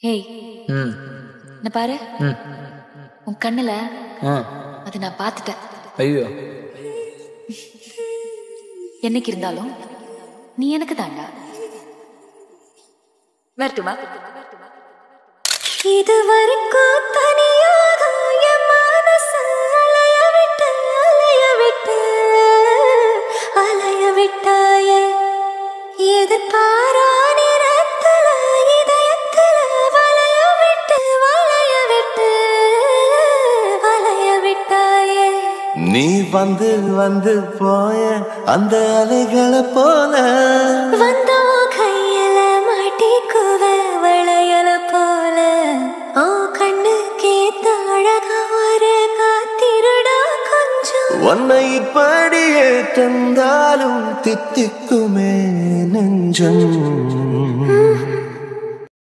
Hey என்ன பாரு உன் கண்ணுல அது நான் பார்த்துட்டேன். ஐயோ என்னைக்கு இருந்தாலும் நீ எனக்கு தாண்டா. வரட்டுமா? இது வரைக்கும் தனியாக என் மனசு அலைய விட்டாயே எதிர்பாரா நேரத்துல இதயத்துல வளைய விட்டாயே. நீ வந்து வந்து போய அந்த அலைகளை போல வந்த கையில மாட்டிக்குவ வளையல போல. ஓ கண்ணு கேத்த அழகா ஒரு காத்திருடா கொஞ்சம். உன்னை இப்படியே தந்தாலும் தித்திக்குமே நெஞ்சம்.